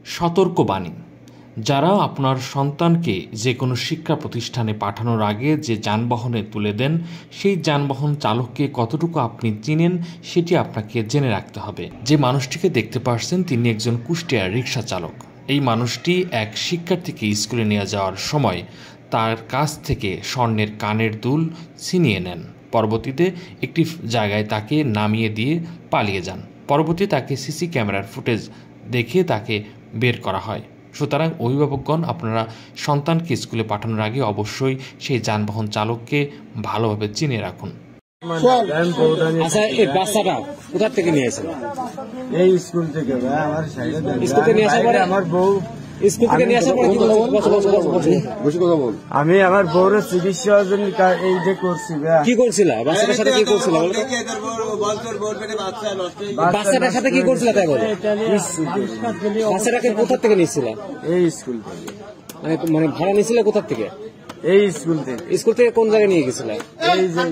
সতর্কবাণী। যারা আপনার সন্তানকে যে কোনো শিক্ষা প্রতিষ্ঠানে পাঠানোর আগে যে যানবাহনে তুলে দেন, সেই যানবাহন চালককে কতটুকু আপনি চিনেন সেটি আপনাকে জেনে রাখতে হবে। যে মানুষটিকে দেখতে পাচ্ছেন তিনি একজন কুষ্টিয়ার রিকশা চালক। এই মানুষটি এক শিক্ষার্থীকে স্কুলে নিয়ে যাওয়ার সময় তার কাছ থেকে স্বর্ণের কানের দুল ছিনিয়ে নেন। পরবর্তীতে একটি জায়গায় তাকে নামিয়ে দিয়ে পালিয়ে যান। পরবর্তীতে তাকে সিসি ক্যামেরার ফুটেজ দেখে তাকে বের করা হয়। সুতরাং অভিভাবকগণ, আপনারা সন্তানকে স্কুলে পাঠানোর আগে অবশ্যই সেই যানবাহন চালককে ভালোভাবে চিনে রাখুন। আচ্ছা, এই বাচ্চাটা কোথা থেকে নিয়েছিল? এই স্কুল থেকে। স্কুল থেকে নিয়ে আসার পরে আমার বউ স্কুল থেকে নিয়ে আসার পরে আমি আমার বউর চিকিৎসার জন্য এই যে করছি। কি করছিল? বাচ্চাটার সাথে কি করছিল? বাচ্চাটার সাথে কি করছিল তাই বলো। বাচ্চাটাকে কোথা থেকে নিয়েছিল? এই স্কুল থেকে। মানে ভাড়া নিয়েছিল কোথা থেকে? এই স্কুল থেকে। স্কুল থেকে কোন জায়গায় নিয়ে গেছিল? এই যে